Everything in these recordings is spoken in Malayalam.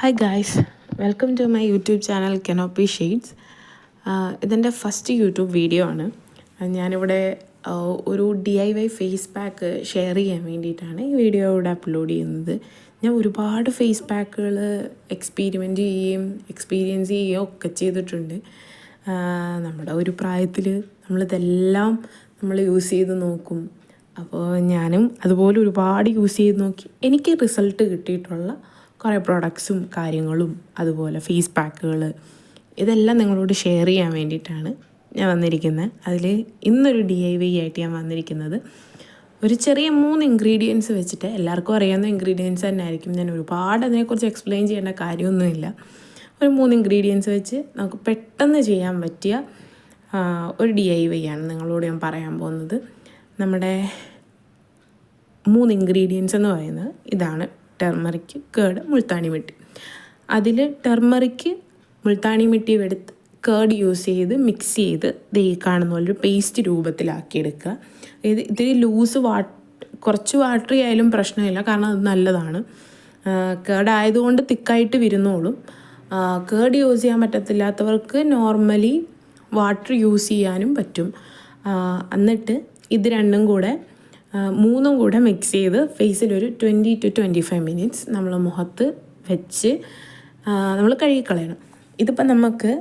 Hi guys, welcome to my YouTube channel canopy shades. ഇതെൻ്റെ ഫസ്റ്റ് യൂട്യൂബ് വീഡിയോ ആണ്. ഞാനിവിടെ ഒരു DIY ഫേസ് പാക്ക് ഷെയർ ചെയ്യാൻ വേണ്ടിയിട്ടാണ് ഈ വീഡിയോ ഇവിടെ അപ്ലോഡ് ചെയ്യുന്നത്. ഞാൻ ഒരുപാട് ഫേസ് പാക്കുകൾ എക്സ്പീരിയൻസ് ചെയ്യുകയും ഒക്കെ ചെയ്തിട്ടുണ്ട്. നമ്മുടെ ഒരു പ്രായത്തിൽ നമ്മളിതെല്ലാം യൂസ് ചെയ്ത് നോക്കും. അപ്പോൾ ഞാനും അതുപോലെ ഒരുപാട് യൂസ് ചെയ്ത് നോക്കി എനിക്ക് റിസൾട്ട് കിട്ടിയിട്ടുള്ള കുറേ പ്രോഡക്ട്സും കാര്യങ്ങളും അതുപോലെ ഫേസ് പാക്കുകൾ ഇതെല്ലാം നിങ്ങളോട് ഷെയർ ചെയ്യാൻ വേണ്ടിയിട്ടാണ് ഞാൻ വന്നിരിക്കുന്നത്. അതിൽ ഇന്നൊരു DIY ആയിട്ട് ഞാൻ വന്നിരിക്കുന്നത് ഒരു ചെറിയ 3 ഇൻഗ്രീഡിയൻസ് വെച്ചിട്ട്, എല്ലാവർക്കും അറിയാവുന്ന ഇൻഗ്രീഡിയൻസ് തന്നെ ആയിരിക്കും. ഞാൻ ഒരുപാട് അതിനെക്കുറിച്ച് എക്സ്പ്ലെയിൻ ചെയ്യേണ്ട കാര്യമൊന്നുമില്ല. ഒരു 3 ഇൻഗ്രീഡിയൻസ് വെച്ച് നമുക്ക് പെട്ടെന്ന് ചെയ്യാൻ പറ്റിയ ഒരു DIY ആണ് നിങ്ങളോട് ഞാൻ പറയാൻ പോകുന്നത്. നമ്മുടെ 3 ഇൻഗ്രീഡിയൻസ് എന്ന് പറയുന്നത് ഇതാണ്: ടെർമറിക്ക്, കേർഡ്, മുൾത്താണി മിട്ടി. അതിൽ ടെർമറിക്ക്, മുൾത്താണി മിട്ടി എടുത്ത് കേർഡ് യൂസ് ചെയ്ത് മിക്സ് ചെയ്ത് ദേ കാണുന്ന പോലെ ഒരു പേസ്റ്റ് രൂപത്തിലാക്കിയെടുക്കുക. ഇതിൽ ലൂസ് കുറച്ച് വാട്ടറി ആയാലും പ്രശ്നമില്ല, കാരണം അത് നല്ലതാണ്. കേർഡ് ആയതുകൊണ്ട് തിക്കായിട്ട് വരുന്നോളും. കേർഡ് യൂസ് ചെയ്യാൻ പറ്റത്തില്ലാത്തവർക്ക് നോർമലി വാട്ടർ യൂസ് ചെയ്യാനും പറ്റും. എന്നിട്ട് ഇത് രണ്ടും കൂടെ 3 കൂടെ മിക്സ് ചെയ്ത് ഫേസിലൊരു 20 to 25 മിനിറ്റ്സ് നമ്മൾ മുഖത്ത് വെച്ച് നമ്മൾ കഴുകിക്കളയണം. ഇതിപ്പോൾ നമുക്ക്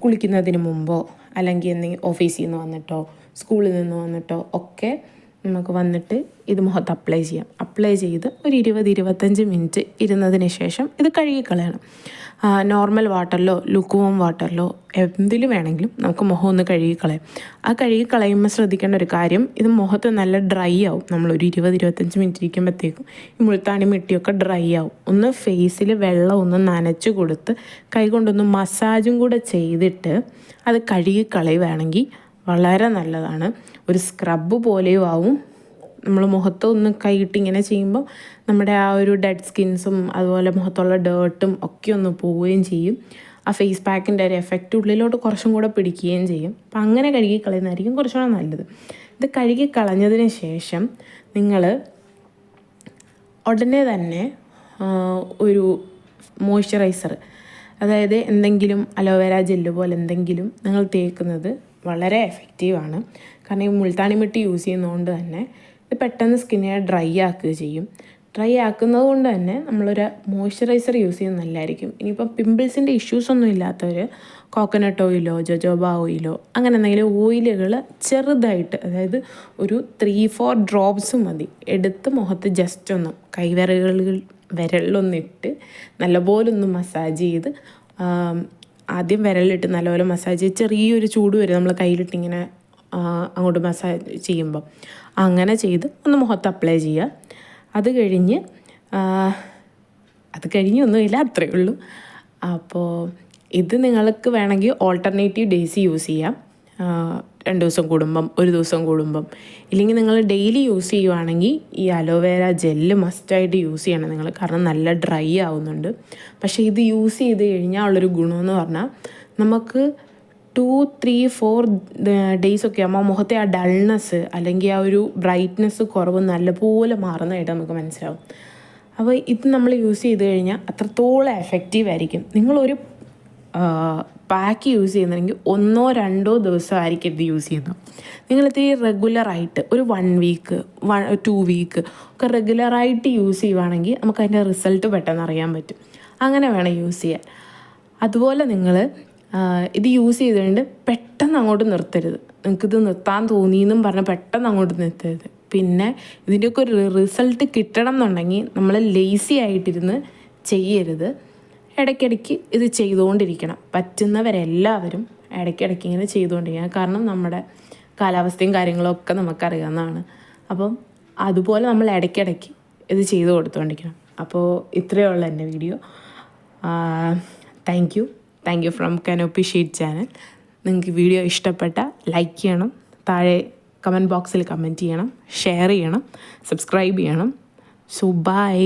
കുളിക്കുന്നതിന് മുമ്പോ അല്ലെങ്കിൽ എന്തെങ്കിലും ഓഫീസിൽ നിന്ന് വന്നിട്ടോ സ്കൂളിൽ നിന്ന് വന്നിട്ടോ ഒക്കെ നമുക്ക് വന്നിട്ട് ഇത് മുഖത്ത് അപ്ലൈ ചെയ്യാം. അപ്ലൈ ചെയ്ത് ഒരു 20-25 മിനിറ്റ് ഇരുന്നതിന് ശേഷം ഇത് കഴുകിക്കളയണം. നോർമൽ വാട്ടറിലോ ലുക്കുവോം വാട്ടറിലോ എന്തിൽ വേണമെങ്കിലും നമുക്ക് മുഖം ഒന്ന് കഴുകിക്കളയാം. ആ കഴുകിക്കളയുമ്പോൾ ശ്രദ്ധിക്കേണ്ട ഒരു കാര്യം, ഇത് മുഖത്ത് നല്ല ഡ്രൈ ആവും. നമ്മളൊരു 20-25 മിനിറ്റ് ഇരിക്കുമ്പോഴത്തേക്കും ഈ മുൾത്താണി മിട്ടിയൊക്കെ ഡ്രൈ ആവും. ഒന്ന് ഫേസിൽ വെള്ളം ഒന്ന് നനച്ച് കൊടുത്ത് കൈ കൊണ്ടൊന്ന് മസാജും കൂടെ ചെയ്തിട്ട് അത് കഴുകിക്കളയുകയാണെങ്കിൽ വളരെ നല്ലതാണ്. ഒരു സ്ക്രബ് പോലെയും ആവും. നമ്മൾ മുഖത്ത് ഒന്ന് കൈയിട്ട് ഇങ്ങനെ ചെയ്യുമ്പോൾ നമ്മുടെ ആ ഒരു ഡെഡ് സ്കിൻസും അതുപോലെ മുഖത്തുള്ള ഡേർട്ടും ഒക്കെ ഒന്ന് പോവുകയും ചെയ്യും. ആ ഫേസ് പാക്കിൻ്റെ ഒരു എഫക്റ്റ് ഉള്ളിലോട്ട് കുറച്ചും കൂടെ പിടിക്കുകയും ചെയ്യും. അപ്പം അങ്ങനെ കഴുകി കളയുന്നതായിരിക്കും കുറച്ചുകൂടെ നല്ലത്. ഇത് കഴുകി കളഞ്ഞതിന് ശേഷം നിങ്ങൾ ഉടനെ തന്നെ ഒരു മോയ്സ്ചറൈസർ, അതായത് എന്തെങ്കിലും അലോവേര ജെല്ല് പോലെ എന്തെങ്കിലും നിങ്ങൾ തേക്കുന്നത് വളരെ എഫക്റ്റീവാണ്. കാരണം ഈ മുൾത്താണി മിട്ടി യൂസ് ചെയ്യുന്നതുകൊണ്ട് തന്നെ ഇത് പെട്ടെന്ന് സ്കിന്നിനെ ഡ്രൈ ആക്കുക ചെയ്യും. ഡ്രൈ ആക്കുന്നത് കൊണ്ട് തന്നെ നമ്മളൊരു മോയ്സ്ചറൈസർ യൂസ് ചെയ്യുന്നത് നല്ലതായിരിക്കും. ഇനിയിപ്പം പിമ്പിൾസിൻ്റെ ഇഷ്യൂസൊന്നും ഇല്ലാത്തവർ കോക്കനട്ട് ഓയിലോ ജോജോബ ഓയിലോ അങ്ങനെ എന്തെങ്കിലും ഓയിലുകൾ ചെറുതായിട്ട്, അതായത് ഒരു 3-4 ഡ്രോപ്സ് മതി, എടുത്ത് മുഖത്ത് ജസ്റ്റ് ഒന്ന് വിരലിലൊന്നിട്ട് നല്ലപോലെ ഒന്ന് മസാജ് ചെയ്ത്, ആദ്യം വിരലിലിട്ട് നല്ലപോലെ മസാജ് ചെയ്ത് ചെറിയൊരു ചൂട് വരും നമ്മൾ കയ്യിലിട്ടിങ്ങനെ അങ്ങോട്ട് മസാജ് ചെയ്യുമ്പോൾ. അങ്ങനെ ചെയ്ത് ഒന്ന് മുഖത്ത് അപ്ലൈ ചെയ്യുക. അത് കഴിഞ്ഞൊന്നുമില്ല, അത്രയേ ഉള്ളൂ. അപ്പോൾ ഇത് നിങ്ങൾക്ക് വേണമെങ്കിൽ ഓൾട്ടർനേറ്റീവ് ഡേയ്സ് യൂസ് ചെയ്യാം. 2 ദിവസം കൂടുമ്പം, 1 ദിവസം കൂടുമ്പം. ഇല്ലെങ്കിൽ നിങ്ങൾ ഡെയിലി യൂസ് ചെയ്യുവാണെങ്കിൽ ഈ അലോവേര ജെല്ല് മസ്റ്റായിട്ട് യൂസ് ചെയ്യണം നിങ്ങൾ, കാരണം നല്ല ഡ്രൈ ആവുന്നുണ്ട്. പക്ഷേ ഇത് യൂസ് ചെയ്ത് കഴിഞ്ഞാൽ ഉള്ളൊരു ഗുണമെന്ന് പറഞ്ഞാൽ നമുക്ക് 2-3-4 ഡേയ്സ് ഒക്കെ ആകുമ്പോൾ മുഖത്തെ ആ ഡൾനെസ് അല്ലെങ്കിൽ ആ ഒരു ബ്രൈറ്റ്നെസ് കുറവ് നല്ലപോലെ മാറുന്നതായിട്ട് നമുക്ക് മനസ്സിലാവും. അപ്പോൾ ഇത് നമ്മൾ യൂസ് ചെയ്ത് കഴിഞ്ഞാൽ അത്രത്തോളം എഫക്റ്റീവ് ആയിരിക്കും. നിങ്ങളൊരു പാക്ക് യൂസ് ചെയ്യുന്നുണ്ടെങ്കിൽ 1-2 ദിവസമായിരിക്കും ഇത് യൂസ് ചെയ്യുന്നത്. നിങ്ങളിത് റെഗുലറായിട്ട് ഒരു 1 വീക്ക് 2 വീക്ക് ഒക്കെ റെഗുലറായിട്ട് യൂസ് ചെയ്യുവാണെങ്കിൽ നമുക്ക് അതിൻ്റെ റിസൾട്ട് പെട്ടെന്ന് അറിയാൻ പറ്റും. അങ്ങനെ വേണം യൂസ് ചെയ്യാൻ. അതുപോലെ നിങ്ങൾ ഇത് യൂസ് ചെയ്തുകൊണ്ട് പെട്ടെന്ന് അങ്ങോട്ട് നിർത്തരുത്. നിങ്ങൾക്കിത് നിർത്താൻ തോന്നിയെന്നും പറഞ്ഞ് പെട്ടെന്ന് അങ്ങോട്ട് നിർത്തരുത്. പിന്നെ ഇതിൻ്റെയൊക്കെ ഒരു റിസൾട്ട് കിട്ടണം എന്നുണ്ടെങ്കിൽ നമ്മൾ ലേസി ആയിട്ടിരുന്ന് ചെയ്യരുത്. ഇടയ്ക്കിടയ്ക്ക് ഇത് ചെയ്തുകൊണ്ടിരിക്കണം. പറ്റുന്നവരെല്ലാവരും ഇടയ്ക്കിടയ്ക്ക് ഇങ്ങനെ ചെയ്തുകൊണ്ടിരിക്കണം. കാരണം നമ്മുടെ കാലാവസ്ഥയും കാര്യങ്ങളൊക്കെ നമുക്കറിയാവുന്നതാണ്. അപ്പം അതുപോലെ നമ്മൾ ഇടയ്ക്കിടയ്ക്ക് ഇത് ചെയ്തു കൊടുത്തുകൊണ്ടിരിക്കണം. അപ്പോൾ ഇത്രയേ ഉള്ളൂ എൻ്റെ video. Thank you from canopy shade channel. നിങ്ങൾക്ക് വീഡിയോ ഇഷ്ടപ്പെട്ടാൽ ലൈക്ക് ചെയ്യണം, താഴെ കമൻറ്റ് ബോക്സിൽ കമൻറ്റ് ചെയ്യണം, ഷെയർ ചെയ്യണം, സബ്സ്ക്രൈബ് ചെയ്യണം. So by.